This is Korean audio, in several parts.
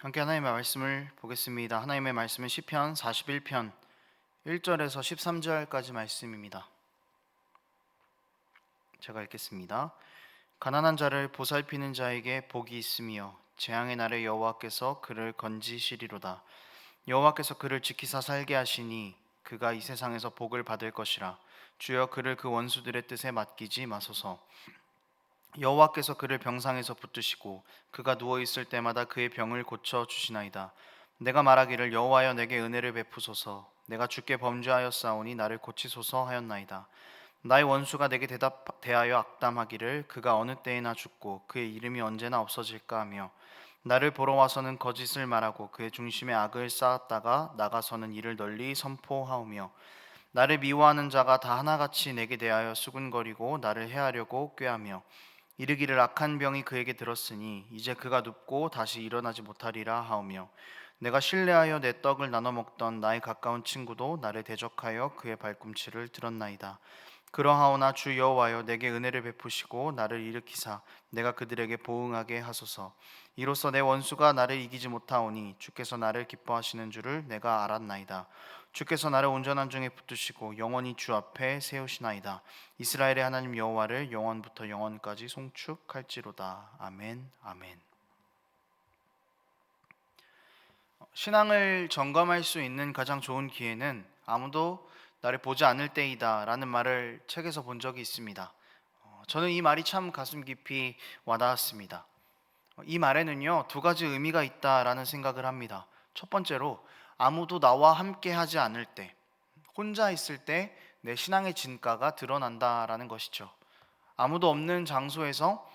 함께 하나님의 말씀을 보겠습니다. 하나님의 말씀은 시편 41편 1절에서 13절까지 말씀입니다. 제가 읽겠습니다. 가난한 자를 보살피는 자에게 복이 있으며 재앙의 날에 여호와께서 그를 건지시리로다. 여호와께서 그를 지키사 살게 하시니 그가 이 세상에서 복을 받을 것이라. 주여 그를 그 원수들의 뜻에 맡기지 마소서. 여호와께서 그를 병상에서 붙드시고 그가 누워 있을 때마다 그의 병을 고쳐 주시나이다. 내가 말하기를 여호와여 내게 은혜를 베푸소서. 내가 주께 범죄하였사오니 나를 고치소서 하였나이다. 나의 원수가 내게 대하여 악담하기를 그가 어느 때에나 죽고 그의 이름이 언제나 없어질까 하며 나를 보러 와서는 거짓을 말하고 그의 중심에 악을 쌓았다가 나가서는 이를 널리 선포하오며 나를 미워하는 자가 다 하나같이 내게 대하여 수군거리고 나를 해하려고 꾀하며 이르기를 악한 병이 그에게 들었으니 이제 그가 눕고 다시 일어나지 못하리라 하오며 내가 신뢰하여 내 떡을 나눠 먹던 나의 가까운 친구도 나를 대적하여 그의 발꿈치를 들었나이다. 그러하오나 주 여호와여 내게 은혜를 베푸시고 나를 일으키사 내가 그들에게 보응하게 하소서. 이로써 내 원수가 나를 이기지 못하오니 주께서 나를 기뻐하시는 줄을 내가 알았나이다. 주께서 나를 온전한 중에 붙드시고 영원히 주 앞에 세우시나이다. 이스라엘의 하나님 여호와를 영원부터 영원까지 송축할지로다. 아멘. 아멘. 신앙을 점검할 수 있는 가장 좋은 기회는 아무도 나를 보지 않을 때이다 라는 말을 책에서 본 적이 있습니다. 저는 이 말이 참 가슴 깊이 와닿았습니다. 이 말에는요, 두 가지 의미가 있다라는 생각을 합니다. 첫 번째로 아무도 나와 함께 하지 않을 때, 혼자 있을 때 내 신앙의 진가가 드러난다라는 것이죠. 아무도 없는 장소에서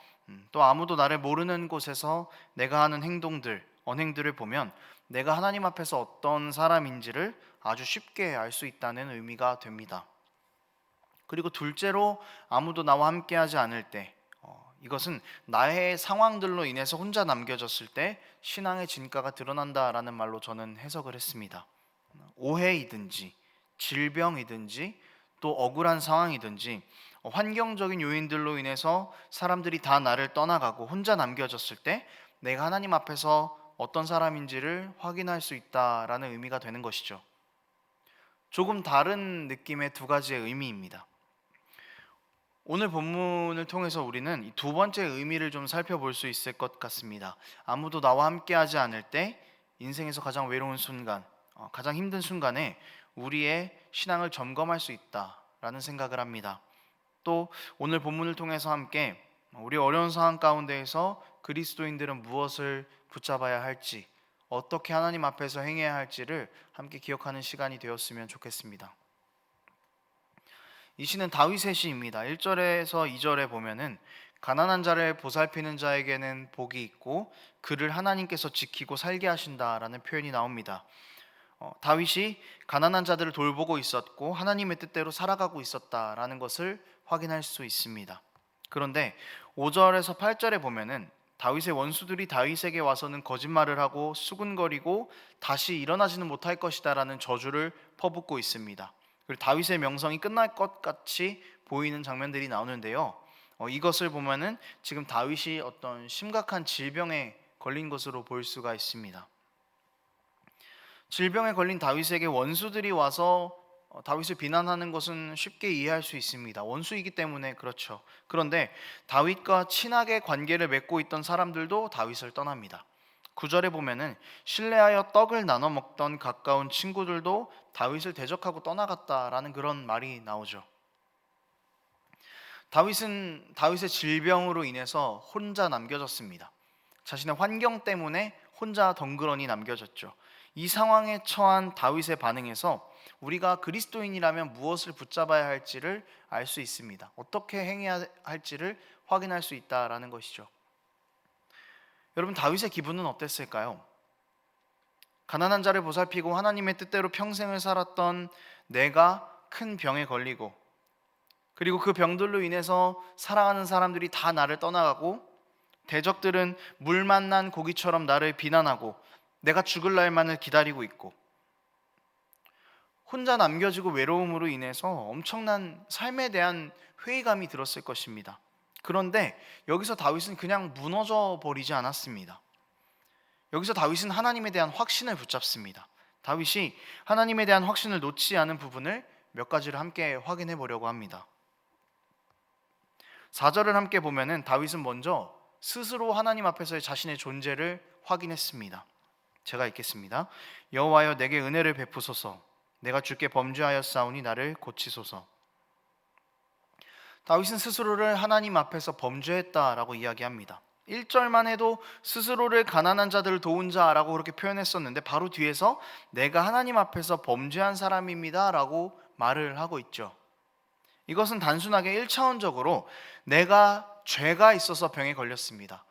또 아무도 나를 모르는 곳에서 내가 하는 행동들, 언행들을 보면 내가 하나님 앞에서 어떤 사람인지를 아주 쉽게 알 수 있다는 의미가 됩니다. 그리고 둘째로 아무도 나와 함께하지 않을 때, 이것은 나의 상황들로 인해서 혼자 남겨졌을 때 신앙의 진가가 드러난다라는 말로 저는 해석을 했습니다. 오해이든지 질병이든지 또 억울한 상황이든지 환경적인 요인들로 인해서 사람들이 다 나를 떠나가고 혼자 남겨졌을 때 내가 하나님 앞에서 어떤 사람인지를 확인할 수 있다라는 의미가 되는 것이죠. 조금 다른 느낌의 두 가지의 의미입니다. 오늘 본문을 통해서 우리는 이 두 번째 의미를 좀 살펴볼 수 있을 것 같습니다. 아무도 나와 함께하지 않을 때 인생에서 가장 외로운 순간, 가장 힘든 순간에 우리의 신앙을 점검할 수 있다라는 생각을 합니다. 또 오늘 본문을 통해서 함께 우리 어려운 상황 가운데에서 그리스도인들은 무엇을 붙잡아야 할지, 어떻게 하나님 앞에서 행해야 할지를 함께 기억하는 시간이 되었으면 좋겠습니다. 이 시는 다윗의 시입니다. 1절에서 2절에 보면은 가난한 자를 보살피는 자에게는 복이 있고 그를 하나님께서 지키고 살게 하신다라는 표현이 나옵니다. 다윗이 가난한 자들을 돌보고 있었고 하나님의 뜻대로 살아가고 있었다라는 것을 확인할 수 있습니다. 그런데 5절에서 8절에 보면은 다윗의 원수들이 다윗에게 와서는 거짓말을 하고 수군거리고 다시 일어나지는 못할 것이다라는 저주를 퍼붓고 있습니다. 그리고 다윗의 명성이 끝날 것 같이 보이는 장면들이 나오는데요. 이것을 보면은 지금 다윗이 어떤 심각한 질병에 걸린 것으로 볼 수가 있습니다. 질병에 걸린 다윗에게 원수들이 와서 다윗을 비난하는 것은 쉽게 이해할 수 있습니다. 원수이기 때문에 그렇죠. 그런데 다윗과 친하게 관계를 맺고 있던 사람들도 다윗을 떠납니다. 9절에 보면은 신뢰하여 떡을 나눠 먹던 가까운 친구들도 다윗을 대적하고 떠나갔다라는 그런 말이 나오죠. 다윗은 다윗의 질병으로 인해서 혼자 남겨졌습니다. 자신의 환경 때문에 혼자 덩그러니 남겨졌죠. 이 상황에 처한 다윗의 반응에서 우리가 그리스도인이라면 무엇을 붙잡아야 할지를 알 수 있습니다. 어떻게 행해야 할지를 확인할 수 있다라는 것이죠. 여러분, 다윗의 기분은 어땠을까요? 가난한 자를 보살피고 하나님의 뜻대로 평생을 살았던 내가 큰 병에 걸리고 그리고 그 병들로 인해서 사랑하는 사람들이 다 나를 떠나가고 대적들은 물 만난 고기처럼 나를 비난하고 내가 죽을 날만을 기다리고 있고 혼자 남겨지고 외로움으로 인해서 엄청난 삶에 대한 회의감이 들었을 것입니다. 그런데 여기서 다윗은 그냥 무너져 버리지 않았습니다. 여기서 다윗은 하나님에 대한 확신을 붙잡습니다. 다윗이 하나님에 대한 확신을 놓지 않은 부분을 몇 가지를 함께 확인해 보려고 합니다. 4절을 함께 보면은 다윗은 먼저 스스로 하나님 앞에서의 자신의 존재를 확인했습니다. 제가 읽겠습니다. 여호와여 내게 은혜를 베푸소서. 내가 주께 범죄하였사오니 나를 고치소서. 다윗은 스스로를 하나님 앞에서 범죄했다라고 이야기합니다. 1절만 해도 스스로를 가난한 자들을 도운 자라고 그렇게 표현했었는데 바로 뒤에서 내가 하나님 앞에서 범죄한 사람입니다 라고 말을 하고 있죠. 이것은 단순하게 1차원적으로 내가 죄가 있어서 병에 걸렸습니다,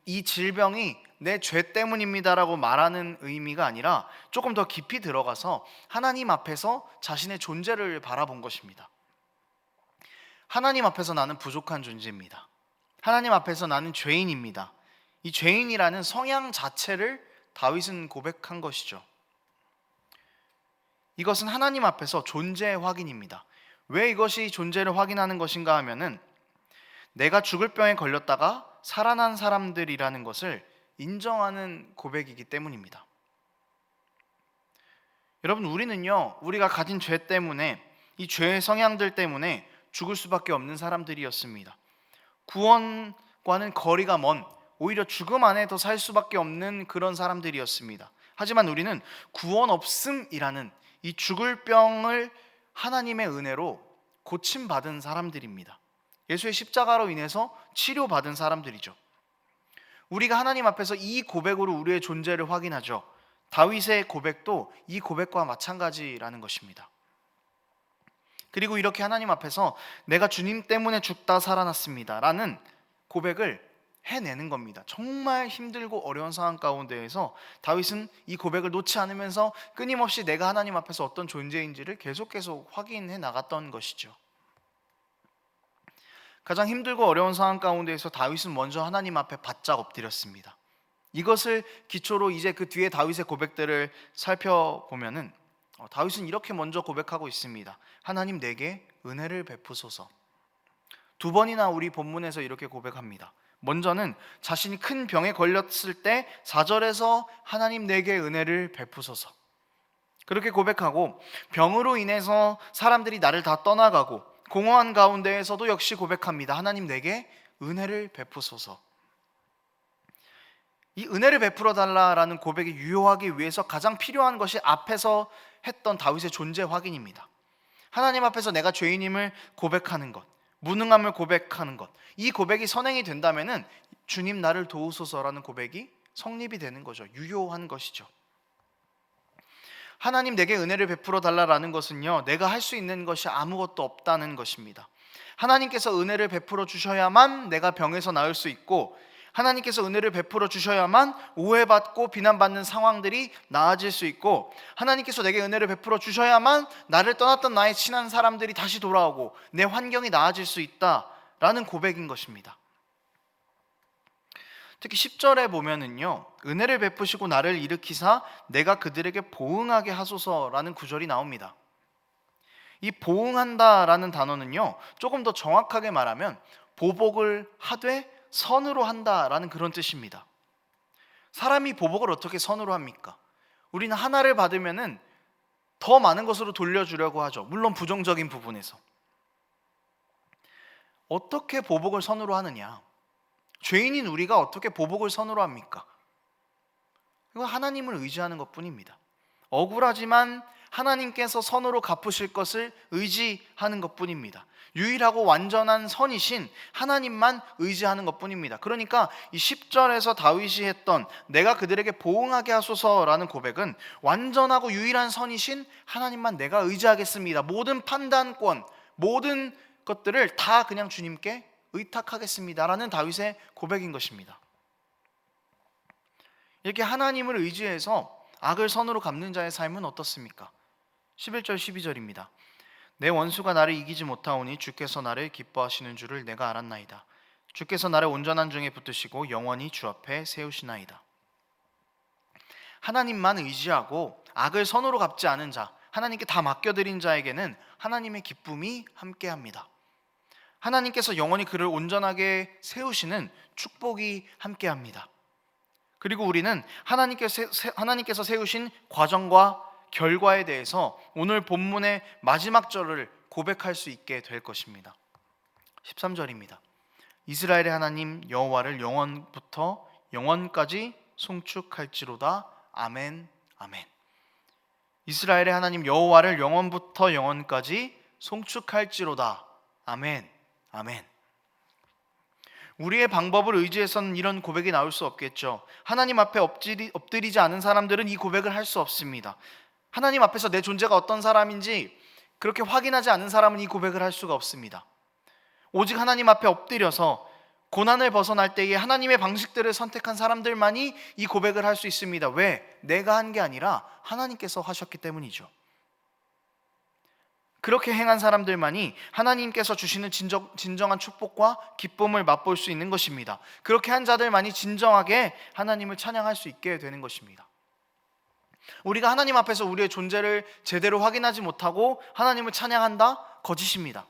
이 질병이 내 죄 때문입니다라고 말하는 의미가 아니라 조금 더 깊이 들어가서 하나님 앞에서 자신의 존재를 바라본 것입니다. 하나님 앞에서 나는 부족한 존재입니다. 하나님 앞에서 나는 죄인입니다. 이 죄인이라는 성향 자체를 다윗은 고백한 것이죠. 이것은 하나님 앞에서 존재의 확인입니다. 왜 이것이 존재를 확인하는 것인가 하면은 내가 죽을 병에 걸렸다가 살아난 사람들이라는 것을 인정하는 고백이기 때문입니다. 여러분, 우리는요, 우리가 가진 죄 때문에, 이 죄의 성향들 때문에 죽을 수밖에 없는 사람들이었습니다. 구원과는 거리가 먼, 오히려 죽음 안에 더 살 수밖에 없는 그런 사람들이었습니다. 하지만 우리는 구원 없음이라는 이 죽을 병을 하나님의 은혜로 고침받은 사람들입니다. 예수의 십자가로 인해서 치료받은 사람들이죠. 우리가 하나님 앞에서 이 고백으로 우리의 존재를 확인하죠. 다윗의 고백도 이 고백과 마찬가지라는 것입니다. 그리고 이렇게 하나님 앞에서 내가 주님 때문에 죽다 살아났습니다 라는 고백을 해내는 겁니다. 정말 힘들고 어려운 상황 가운데에서 다윗은 이 고백을 놓지 않으면서 끊임없이 내가 하나님 앞에서 어떤 존재인지를 계속 확인해 나갔던 것이죠. 가장 힘들고 어려운 상황 가운데에서 다윗은 먼저 하나님 앞에 바짝 엎드렸습니다. 이것을 기초로 이제 그 뒤에 다윗의 고백들을 살펴보면은 다윗은 이렇게 먼저 고백하고 있습니다. 하나님 내게 은혜를 베푸소서. 2번이나 우리 본문에서 이렇게 고백합니다. 먼저는 자신이 큰 병에 걸렸을 때 4절에서 하나님 내게 은혜를 베푸소서, 그렇게 고백하고, 병으로 인해서 사람들이 나를 다 떠나가고 공허한 가운데에서도 역시 고백합니다. 하나님 내게 은혜를 베푸소서. 이 은혜를 베풀어 달라라는 고백이 유효하기 위해서 가장 필요한 것이 앞에서 했던 다윗의 존재 확인입니다. 하나님 앞에서 내가 죄인임을 고백하는 것, 무능함을 고백하는 것, 이 고백이 선행이 된다면은 주님 나를 도우소서라는 고백이 성립이 되는 거죠. 유효한 것이죠. 하나님 내게 은혜를 베풀어 달라라는 것은요, 내가 할 수 있는 것이 아무것도 없다는 것입니다. 하나님께서 은혜를 베풀어 주셔야만 내가 병에서 나을 수 있고, 하나님께서 은혜를 베풀어 주셔야만 오해받고 비난받는 상황들이 나아질 수 있고, 하나님께서 내게 은혜를 베풀어 주셔야만 나를 떠났던 나의 친한 사람들이 다시 돌아오고 내 환경이 나아질 수 있다라는 고백인 것입니다. 특히 10절에 보면은요, 은혜를 베푸시고 나를 일으키사 내가 그들에게 보응하게 하소서라는 구절이 나옵니다. 이 보응한다라는 단어는요, 조금 더 정확하게 말하면 보복을 하되 선으로 한다라는 그런 뜻입니다. 사람이 보복을 어떻게 선으로 합니까? 우리는 하나를 받으면은 더 많은 것으로 돌려주려고 하죠. 물론 부정적인 부분에서. 어떻게 보복을 선으로 하느냐? 죄인인 우리가 어떻게 보복을 선으로 합니까? 이건 하나님을 의지하는 것뿐입니다. 억울하지만 하나님께서 선으로 갚으실 것을 의지하는 것뿐입니다. 유일하고 완전한 선이신 하나님만 의지하는 것뿐입니다. 그러니까 이 10절에서 다윗이 했던 내가 그들에게 보응하게 하소서라는 고백은 완전하고 유일한 선이신 하나님만 내가 의지하겠습니다. 모든 판단권, 모든 것들을 다 그냥 주님께 의탁하겠습니다라는 다윗의 고백인 것입니다. 이렇게 하나님을 의지해서 악을 선으로 갚는 자의 삶은 어떻습니까? 11절 12절입니다. 내 원수가 나를 이기지 못하오니 주께서 나를 기뻐하시는 줄을 내가 알았나이다. 주께서 나를 온전한 중에 붙드시고 영원히 주 앞에 세우시나이다. 하나님만 의지하고 악을 선으로 갚지 않은 자, 하나님께 다 맡겨드린 자에게는 하나님의 기쁨이 함께합니다. 하나님께서 영원히 그를 온전하게 세우시는 축복이 함께합니다. 그리고 우리는 하나님께서 세우신 과정과 결과에 대해서 오늘 본문의 마지막 절을 고백할 수 있게 될 것입니다. 13절입니다. 이스라엘의 하나님 여호와를 영원부터 영원까지 송축할지로다. 아멘, 아멘. 이스라엘의 하나님 여호와를 영원부터 영원까지 송축할지로다. 아멘, 아멘. 우리의 방법을 의지해서는 이런 고백이 나올 수 없겠죠. 하나님 앞에 엎드리지 않은 사람들은 이 고백을 할 수 없습니다. 하나님 앞에서 내 존재가 어떤 사람인지 그렇게 확인하지 않은 사람은 이 고백을 할 수가 없습니다. 오직 하나님 앞에 엎드려서 고난을 벗어날 때에 하나님의 방식들을 선택한 사람들만이 이 고백을 할 수 있습니다. 왜? 내가 한 게 아니라 하나님께서 하셨기 때문이죠. 그렇게 행한 사람들만이 하나님께서 주시는 진정한 축복과 기쁨을 맛볼 수 있는 것입니다. 그렇게 한 자들만이 진정하게 하나님을 찬양할 수 있게 되는 것입니다. 우리가 하나님 앞에서 우리의 존재를 제대로 확인하지 못하고 하나님을 찬양한다? 거짓입니다.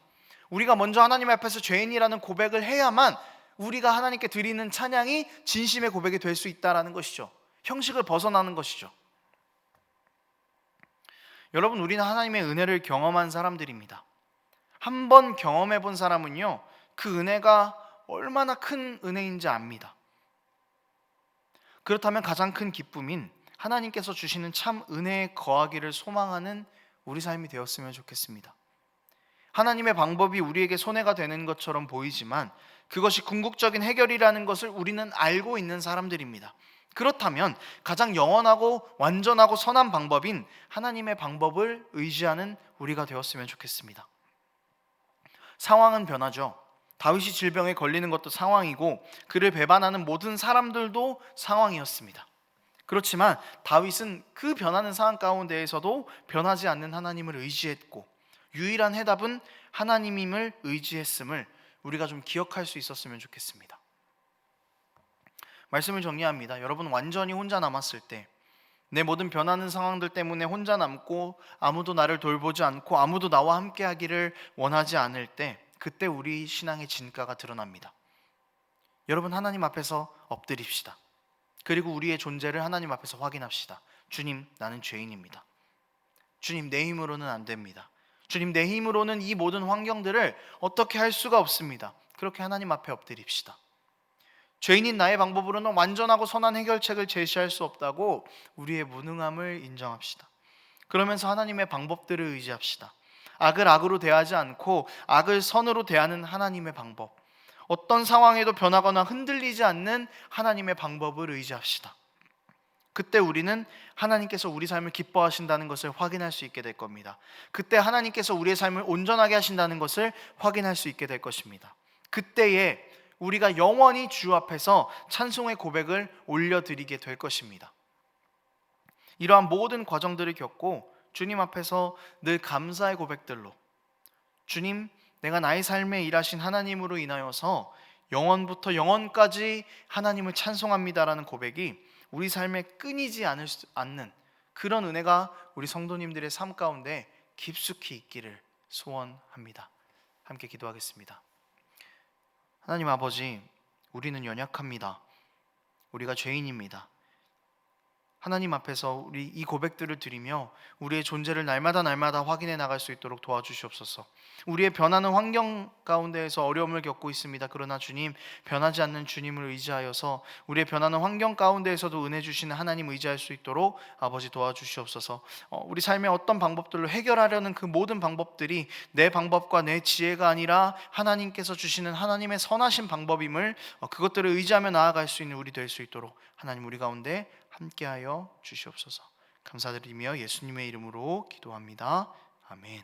우리가 먼저 하나님 앞에서 죄인이라는 고백을 해야만 우리가 하나님께 드리는 찬양이 진심의 고백이 될 수 있다는 것이죠. 형식을 벗어나는 것이죠. 여러분, 우리는 하나님의 은혜를 경험한 사람들입니다. 한 번 경험해 본 사람은요, 그 은혜가 얼마나 큰 은혜인지 압니다. 그렇다면 가장 큰 기쁨인 하나님께서 주시는 참 은혜에 거하기를 소망하는 우리 삶이 되었으면 좋겠습니다. 하나님의 방법이 우리에게 손해가 되는 것처럼 보이지만 그것이 궁극적인 해결이라는 것을 우리는 알고 있는 사람들입니다. 그렇다면 가장 영원하고 완전하고 선한 방법인 하나님의 방법을 의지하는 우리가 되었으면 좋겠습니다. 상황은 변하죠. 다윗이 질병에 걸리는 것도 상황이고 그를 배반하는 모든 사람들도 상황이었습니다. 그렇지만 다윗은 그 변하는 상황 가운데에서도 변하지 않는 하나님을 의지했고 유일한 해답은 하나님임을 의지했음을 우리가 좀 기억할 수 있었으면 좋겠습니다. 말씀을 정리합니다. 여러분, 완전히 혼자 남았을 때, 내 모든 변하는 상황들 때문에 혼자 남고 아무도 나를 돌보지 않고 아무도 나와 함께 하기를 원하지 않을 때, 그때 우리 신앙의 진가가 드러납니다. 여러분, 하나님 앞에서 엎드립시다. 그리고 우리의 존재를 하나님 앞에서 확인합시다. 주님, 나는 죄인입니다. 주님, 내 힘으로는 안 됩니다. 주님, 내 힘으로는 이 모든 환경들을 어떻게 할 수가 없습니다. 그렇게 하나님 앞에 엎드립시다. 죄인인 나의 방법으로는 완전하고 선한 해결책을 제시할 수 없다고 우리의 무능함을 인정합시다. 그러면서 하나님의 방법들을 의지합시다. 악을 악으로 대하지 않고 악을 선으로 대하는 하나님의 방법, 어떤 상황에도 변하거나 흔들리지 않는 하나님의 방법을 의지합시다. 그때 우리는 하나님께서 우리 삶을 기뻐하신다는 것을 확인할 수 있게 될 겁니다. 그때 하나님께서 우리의 삶을 온전하게 하신다는 것을 확인할 수 있게 될 것입니다. 그때에 우리가 영원히 주 앞에서 찬송의 고백을 올려드리게 될 것입니다. 이러한 모든 과정들을 겪고 주님 앞에서 늘 감사의 고백들로, 주님, 내가 나의 삶에 일하신 하나님으로 인하여서 영원부터 영원까지 하나님을 찬송합니다라는 고백이 우리 삶에 끊이지 않는 그런 은혜가 우리 성도님들의 삶 가운데 깊숙이 있기를 소원합니다. 함께 기도하겠습니다. 하나님 아버지, 우리는 연약합니다. 우리가 죄인입니다. 하나님 앞에서 우리 이 고백들을 드리며 우리의 존재를 날마다 확인해 나갈 수 있도록 도와주시옵소서. 우리의 변하는 환경 가운데에서 어려움을 겪고 있습니다. 그러나 주님, 변하지 않는 주님을 의지하여서 우리의 변하는 환경 가운데에서도 은혜 주시는 하나님 의지할 수 있도록 아버지 도와주시옵소서. 우리 삶의 어떤 방법들로 해결하려는 그 모든 방법들이 내 방법과 내 지혜가 아니라 하나님께서 주시는 하나님의 선하신 방법임을 그것들을 의지하며 나아갈 수 있는 우리 될 수 있도록 하나님 우리 가운데 함께하여 주시옵소서. 감사드리며 예수님의 이름으로 기도합니다. 아멘.